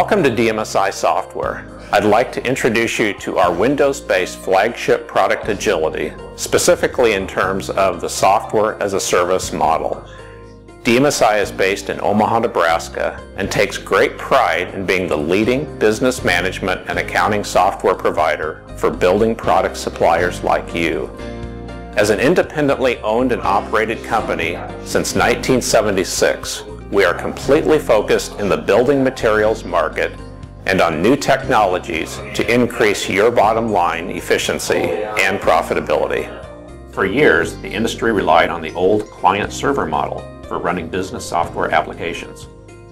Welcome to DMSi Software. I'd like to introduce you to our Windows-based flagship product Agility, specifically in terms of the software as a service model. DMSi is based in Omaha, Nebraska, and takes great pride in being the leading business management and accounting software provider for building product suppliers like you. As an independently owned and operated company since 1976, we are completely focused in the building materials market and on new technologies to increase your bottom line efficiency and profitability. For years, the industry relied on the old client-server model for running business software applications.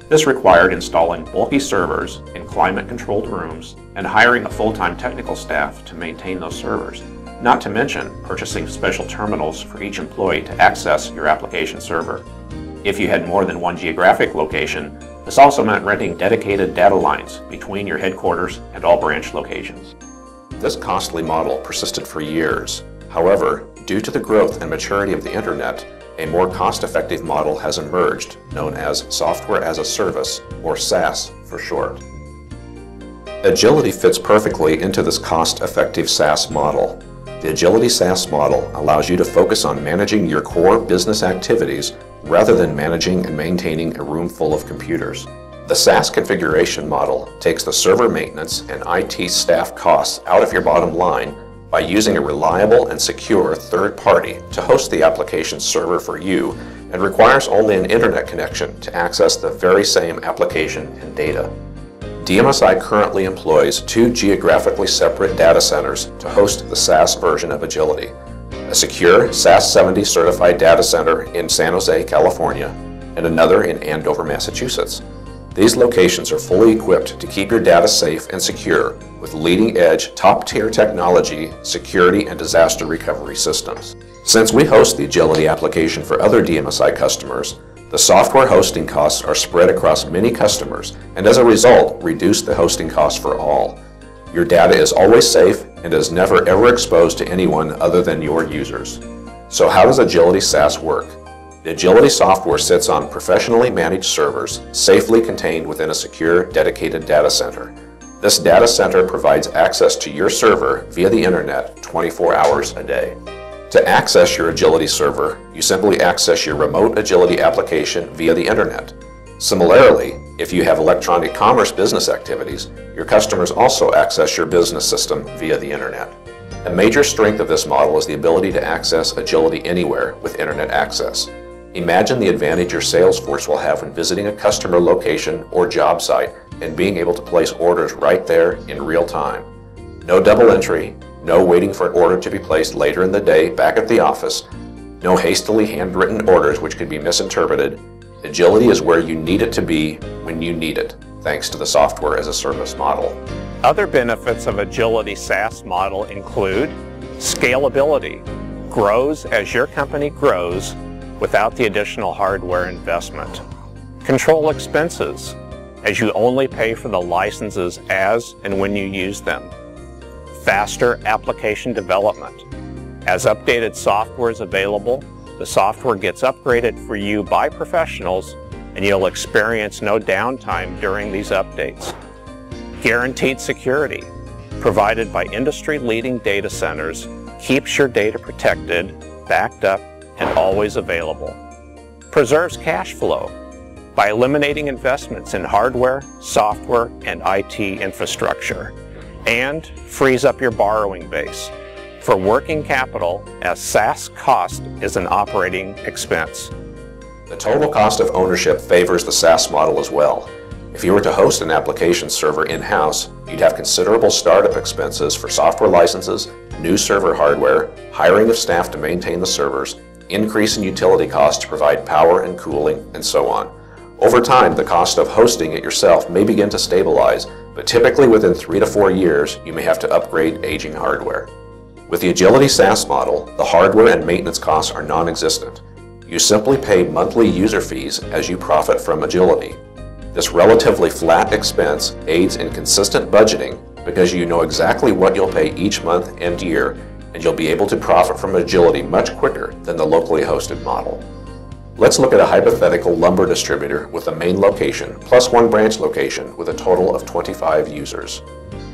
This required installing bulky servers in climate-controlled rooms and hiring a full-time technical staff to maintain those servers, not to mention purchasing special terminals for each employee to access your application server. If you had more than one geographic location, this also meant renting dedicated data lines between your headquarters and all branch locations. This costly model persisted for years. However, due to the growth and maturity of the Internet, a more cost-effective model has emerged, known as Software as a Service, or SaaS for short. Agility fits perfectly into this cost-effective SaaS model. The Agility SaaS model allows you to focus on managing your core business activities rather than managing and maintaining a room full of computers. The SaaS configuration model takes the server maintenance and IT staff costs out of your bottom line by using a reliable and secure third party to host the application server for you and requires only an internet connection to access the very same application and data. DMSi currently employs 2 geographically separate data centers to host the SaaS version of Agility: a secure SAS 70 certified data center in San Jose, California, and another in Andover, Massachusetts. These locations are fully equipped to keep your data safe and secure with leading-edge, top-tier technology, security, and disaster recovery systems. Since we host the Agility application for other DMSi customers, the software hosting costs are spread across many customers and as a result reduce the hosting costs for all. Your data is always safe and is never ever exposed to anyone other than your users. So how does Agility SaaS work? The Agility software sits on professionally managed servers, safely contained within a secure, dedicated data center. This data center provides access to your server via the internet 24 hours a day. To access your Agility server, you simply access your remote Agility application via the internet. Similarly, if you have electronic commerce business activities, your customers also access your business system via the internet. A major strength of this model is the ability to access Agility anywhere with internet access. Imagine the advantage your sales force will have when visiting a customer location or job site and being able to place orders right there in real time. No double entry, no waiting for an order to be placed later in the day back at the office, no hastily handwritten orders which could be misinterpreted. Agility is where you need it to be when you need it, thanks to the software as a service model. Other benefits of Agility SaaS model include scalability, grows as your company grows without the additional hardware investment. Control expenses, as you only pay for the licenses as and when you use them. Faster application development. As updated software is available, the software gets upgraded for you by professionals and you'll experience no downtime during these updates. Guaranteed security, provided by industry-leading data centers, keeps your data protected, backed up, and always available. Preserves cash flow by eliminating investments in hardware, software, and IT infrastructure. And frees up your borrowing base for working capital, as SaaS cost is an operating expense. The total cost of ownership favors the SaaS model as well. If you were to host an application server in-house, you'd have considerable startup expenses for software licenses, new server hardware, hiring of staff to maintain the servers, increase in utility costs to provide power and cooling, and so on. Over time, the cost of hosting it yourself may begin to stabilize, but typically within 3 to 4 years, you may have to upgrade aging hardware. With the Agility SaaS model, the hardware and maintenance costs are non-existent. You simply pay monthly user fees as you profit from Agility. This relatively flat expense aids in consistent budgeting because you know exactly what you'll pay each month and year, and you'll be able to profit from Agility much quicker than the locally hosted model. Let's look at a hypothetical lumber distributor with a main location plus one branch location with a total of 25 users.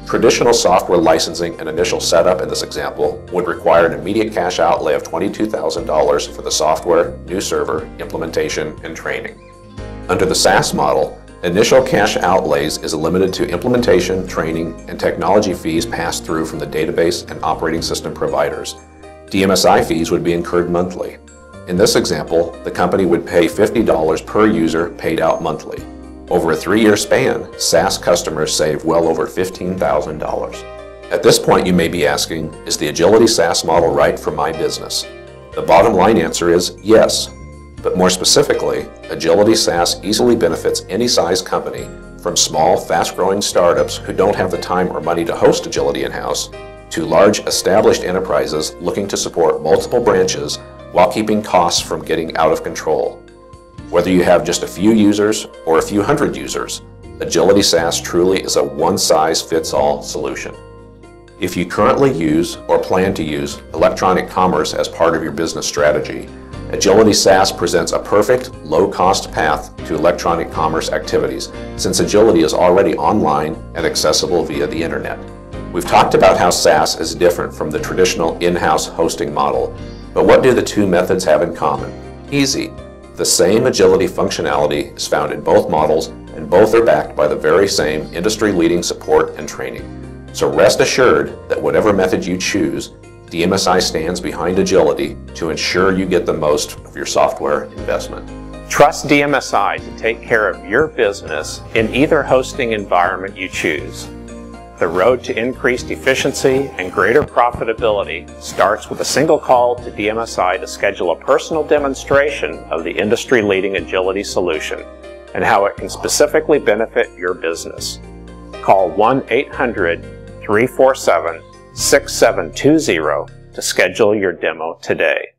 Traditional software licensing and initial setup in this example would require an immediate cash outlay of $22,000 for the software, new server, implementation, and training. Under the SaaS model, initial cash outlays is limited to implementation, training, and technology fees passed through from the database and operating system providers. DMSi fees would be incurred monthly. In this example, the company would pay $50 per user paid out monthly. Over a 3-year span, SaaS customers save well over $15,000. At this point, you may be asking, is the Agility SaaS model right for my business? The bottom line answer is yes. But more specifically, Agility SaaS easily benefits any size company, from small, fast-growing startups who don't have the time or money to host Agility in-house, to large, established enterprises looking to support multiple branches while keeping costs from getting out of control. Whether you have just a few users or a few hundred users, Agility SaaS truly is a one-size-fits-all solution. If you currently use or plan to use electronic commerce as part of your business strategy, Agility SaaS presents a perfect, low-cost path to electronic commerce activities, since Agility is already online and accessible via the internet. We've talked about how SaaS is different from the traditional in-house hosting model, but what do the two methods have in common? Easy. The same Agility functionality is found in both models, and both are backed by the very same industry-leading support and training. So rest assured that whatever method you choose, DMSi stands behind Agility to ensure you get the most of your software investment. Trust DMSi to take care of your business in either hosting environment you choose. The road to increased efficiency and greater profitability starts with a single call to DMSi to schedule a personal demonstration of the industry-leading Agility solution and how it can specifically benefit your business. Call 1-800-347-6720 to schedule your demo today.